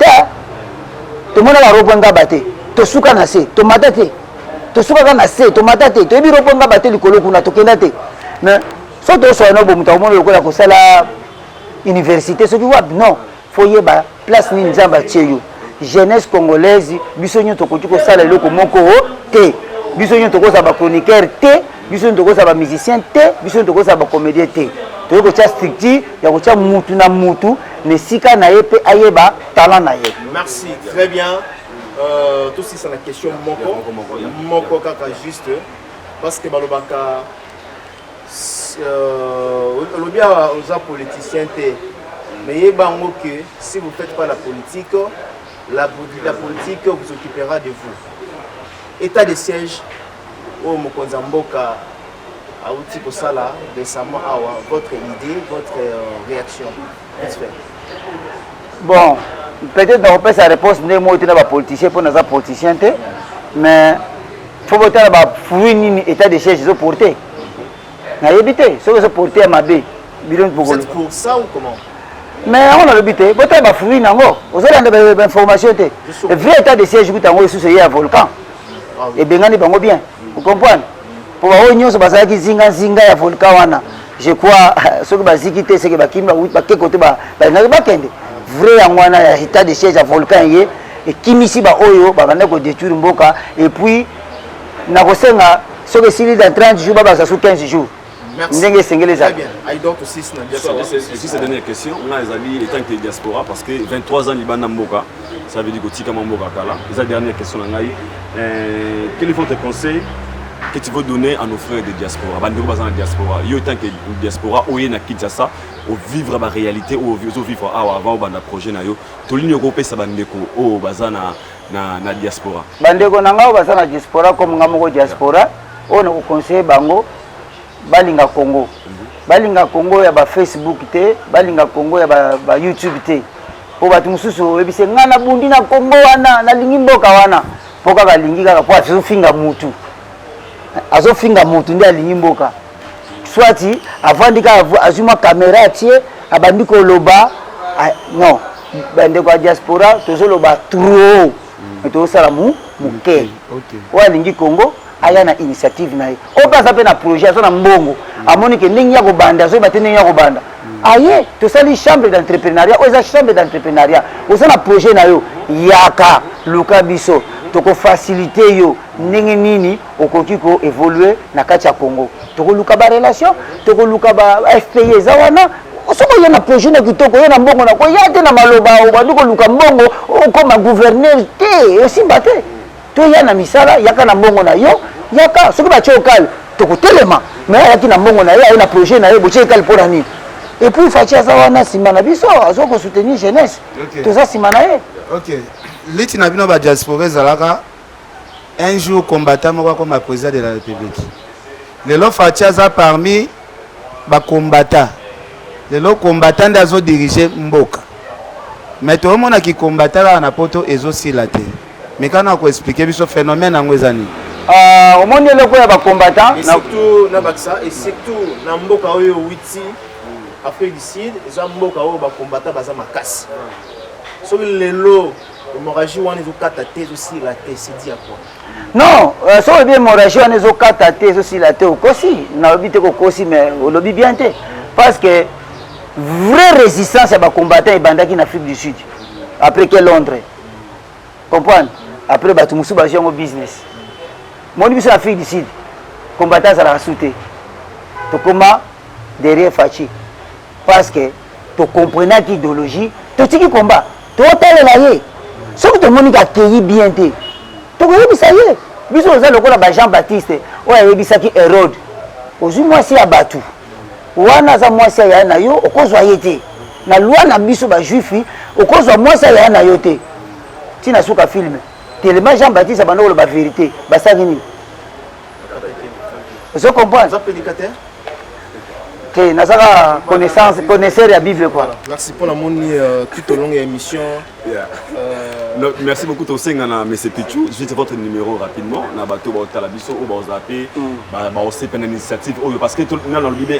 te tosuka na se tomata te tosukaka na se tomata te toyebi rompo ngaba te likolo kuna tokenda te mais so tosoya no bomuta omona lokola kosala université soki wapi non fo yeba place nini nzambe atie yo jeunesse congolaise biso nyonso tokoki kosala eloko moko te biso nyonso tokozala bachroniqueur te biso nyonso tokozala bamusicien te biso nyonso tokozala bacomédien te toyei kotia structure ya kotia mutu na mutu na esika na ye mpe ayeba talent na ye. Merci, très bien. Tout ça c'est la question moko kaka juste parce que balobaka lobia oza politicien te mais yebango que si vous faites pas la politique la politique vous occupera de vous. État de siège au mokonza mboka Aouti Kosala récemment votre idée, votre réaction. Bon, peut-être qu'on peut sa réponse n'est pas un politicien pour nos politiciens, mais il faut voter à fruit état de siège ils ont porté. N'a évité, ce que c'est porté à ma baie. Vous êtes pour ça ou comment? Mais on a l'habité, voter à fruit nango. Vous avez des informations. Le vrai état de siège vous avez sous un volcan. Et bien on bien. Vous comprenez? Pour eux nyonso bazaki zinga ya volcan wana je crois ce que baziki te c'est que bakimba ba ke côté ba kende vrai yango wana ya état de siège ya volcan ye et kimisi ba oyo ba bana ko détruire mboka et puis na kosenga ce que sili dans 30 jours ba sous 15 jours ndenge sengeli za bien Aïdor to 6 na diaspora aussi cette dernière question on a ezali étant que diaspora parce que 23 ans libana mboka ça veut dire que tika mboka kala eza dernière question na ngai quel est votre conseil que tu veux donner à nos frères de diaspora bandeko baza na diaspora yo tant que diaspora oye na Kinshasa au vivre ba réalité au vivre avant banda projet na yo to ligne ko pesa bandeko o baza na diaspora bandeko na ngao baza na diaspora comme ngamoko diaspora on a conseillé bango balinga Congo balinga Congo ya ba Facebook te balinga Congo ya ba YouTube te po batu mususu ebise ngana bundi na Congo wana na lingi mboka wana poka balingi kaka po azofinga mutu ndi alingi mboka swati avandika azuma caméra tie abandi ko loba non bandeko ya diaspora tozoloba trop to sala muke wa lingi Congo aya na initiative na ye o pasa pe na projet azo na mbongo amoni ke ndenge ya kobanda azo ba ndenge ya kobanda aye to sali chambre d'entrepreneuriat o eza chambre d'entrepreneuriat o sa na projet na yo yaka luka biso to ko faciliter yo ndenge nini okoki ko évoluer na kati ya Congo to ko luka ba relation to ko luka ba FPI za wana osoko ya na projet na kitoko ya na mbongo na ko ya te na maloba o bandu ko luka mbongo o koma gouverneur te osimba te to ya na misala yaka na mbongo na yo yaka soki ba chokal to ko telema mais yaki na mbongo na yo na projet na yo bo chekal pour ani et puis fatia za wana simba na biso azoko soutenir jeunesse to za simba na ye OK liti na bino ba diaspora zalaka un jour combattant moko comme président de la République lelo fatia za parmi ba combattant lelo combattant d'azo diriger mboka mais to mona ki combattant na poto ezo sila te mais quand on ko expliquer biso phénomène en ngwezani au monde le ko ya ba combattant et surtout na baksa et surtout na mboka oyo witi Afrique du Sud eza mboka oyo ba combattant baza makasi so lelo hémorragie wana ezokata te ezosila te c'est dit à quoi non so bien hémorragie wana ezokata te ezosila te okosi na lobi te kokosi mais olobi bien te parce que vraie résistance à ba combattant ebandaki na Afrique du Sud après que Londres comprendre après batu musu ba jongo business moni biso Afrique du Sud combattant ça la souté to koma derrière Fachi parce que tu comprenais l'idéologie tu tiki combat tu hôtel là yé ce que tout le monde a accueilli bien te tu connais ça yé biso za lokola ba Jean Baptiste ouais bisaki Hérode ozu moi si abatu wana za moi si ya na yo okozwa yete na loi na biso ba juifi okozwa moi si ya na yo te tina suka film tellement Jean Baptiste abandona la vérité basaki ni vous comprenez ça prédicateur que nazaka connaisseur la Bible quoi. Merci pour la moni tout au long de l'émission. Merci beaucoup Tosengana Monsieur Pichou. Je vais te votre numéro rapidement. Na bateau ba hôtel Abisso ou ba zappé ba aussi une initiative parce que tout dans le Libé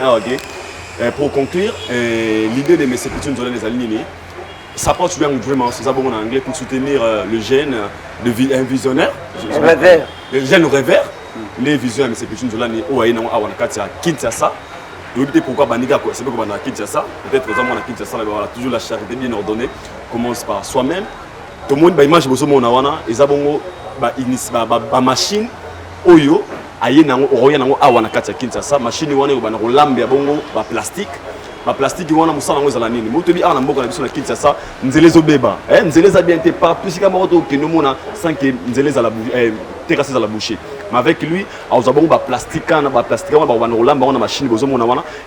pour conclure l'idée de Monsieur Pichou nous les aligner. Ça porte bien vraiment c'est ça bon en anglais pour soutenir le jeune un visionnaire. Le jeune rêveur. Les visionnaires Monsieur Pichou nous les o aina awana kati ya Kinshasa. Pourquoi Baniga c'est pourquoi on a Kinshasa peut-être que on a Kinshasa là toujours la charité bien ordonnée commence par soi-même tout le monde ba image boso mona wana ezabongo ba machine oyo ayena ngo oya nango awana kati ya Kinshasa machine wana yo bana kolambe ya bongo ba plastique wana musala ngo ezala nini moto bi ana mboka na biso na Kinshasa nzelezo beba nzeleza bien te pas plus kama moto ke no mona sans que nzeleza la terrasse à la boucher mais avec lui on a bon plastique on a machine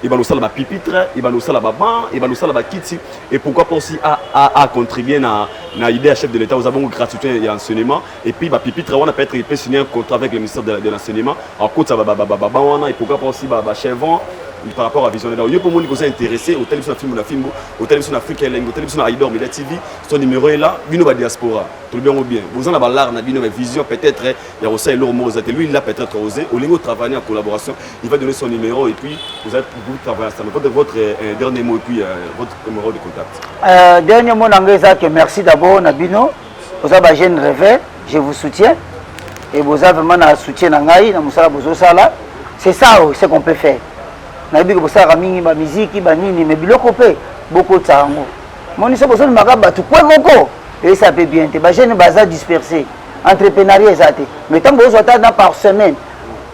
il va nous la pupitre il va nous la banc il va nous la kiti et pourquoi pas aussi à contribuer à l'idée à chef de l'État nous avons gratuité et enseignement et puis pupitre on a peut-être il peut signer un contrat avec le ministère de l'enseignement en compte ça et pourquoi pas aussi chevron par rapport à visionnaire il y a pour moi qui sont intéressés au télévision film au télévision africaine au télévision Aïdor Media TV son numéro est là bino ba diaspora tout bien ou bien vous en avez l'art na bino vision peut-être il y a aussi l'or lui il a peut-être osé au niveau travailler en collaboration il va donner son numéro et puis vous travaillez ça votre dernier mot et puis votre numéro de contact dernier mot n'angeza que merci d'abord Nabino vous avez jeune rêveur je vous soutiens et vous avez vraiment un soutien nangai na musala bozo sala c'est ça ce qu'on peut faire nabi ko sala mingi ba musique ba nini mais biloko pe beaucoup tsango moni so bozo makaba tu quoi moko et ça peut bien te ba jeune baza dispersé entrepreneuriat ezate mais tant bozo ta par semaine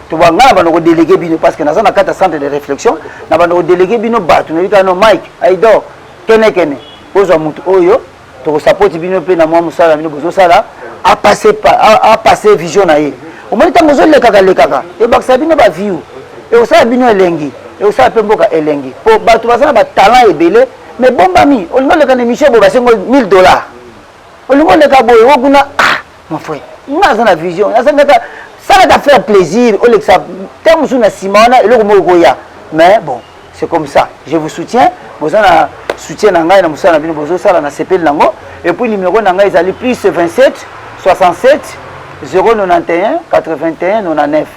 to banga ba no déléguer bino parce que na zona kata centre de réflexion na ba no déléguer bino ba to na no Mike aido kene ozo mutu oyo to support bino pe na mwa musala bino bozo sala a passer vision na ye o moni tango zo le kaka e bakisa bino ba view e o sala bino elengi e o sala pe mboka elengi po ba to bazana ba talent ebele mais bombami o lingo le kana émission bo basengo $1000 o lingo le ka boye okuna mon frère nga zana vision ça va faire plaisir au lieu que ça terme sous na simona et le goya mais bon c'est comme ça je vous soutiens vous en soutien na ngai na musala bino bozo sala na CPL nango et puis numéro na ngai ezali plus 27 67 091 81 99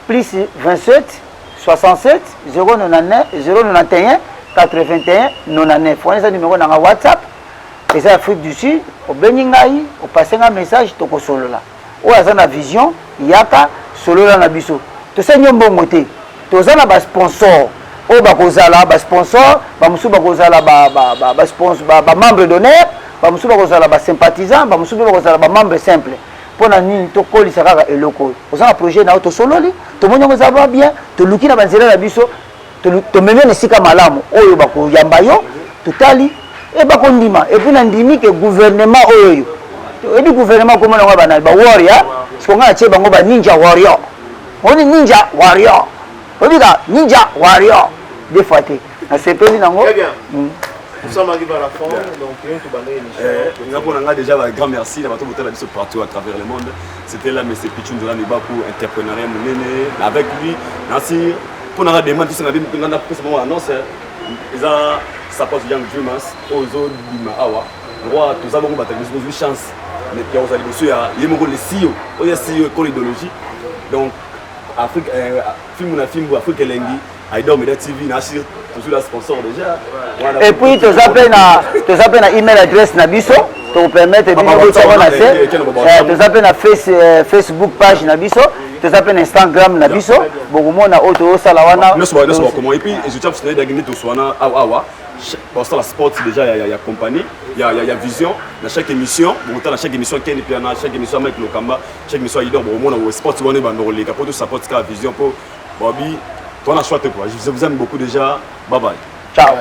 plus 27 67 091 81 99 on est numéro na WhatsApp et ça Afrique du Sud au bengi ngai au passer un message to ko solo la o azana vision yaka solo la na biso to senyo mbongo te to zana ba sponsor o ba kozala ba sponsor ba musu ba kozala ba sponsor ba membre d'honneur ba musu ba kozala ba sympathisant ba musu ba kozala ba membre simple pona nini to kolisa kaka eloko ozana projet na to solo li to monyo za ba bien to luki na banzela na biso to memene sika malamu oyo ba ko yamba yo to tali e ba ko ndima et puis na ndimi que gouvernement oyo et du gouvernement comment on va ba warrior ce qu'on a bango ba ninja warrior on est ninja warrior on dit ninja warrior des fois c'est pas nango très bien nous sommes arrivés à la fin donc on a déjà un grand merci d'avoir tout la biso partout à travers le monde c'était là mais c'est Pichou Ndola Niba pour entrepreneuriat monene avec lui merci pour na demande tout ça na pour annonce ils a support young dreamers ozo bima awa roi tous avons battu une chance mais puis on a dit monsieur il est le CEO on est CEO école idéologie donc Afrique film Afrique Elengi Aïdor Media TV na sur toujours la sponsor déjà et puis tu appelles na email adresse na biso to permettre de tu appelles na Facebook page na biso tu appelles Instagram na biso beaucoup na auto sala wana nous comment et puis je tiens à signaler d'agner tout soina awa parce que la sport déjà il y a compagnie il y a vision dans chaque émission dans chaque émission qui est puis dans chaque émission avec le Kamba chaque émission Aïdor bon on sport on est dans les pour tout support la vision pour Bobby toi on a choisi quoi je vous aime beaucoup déjà bye bye ciao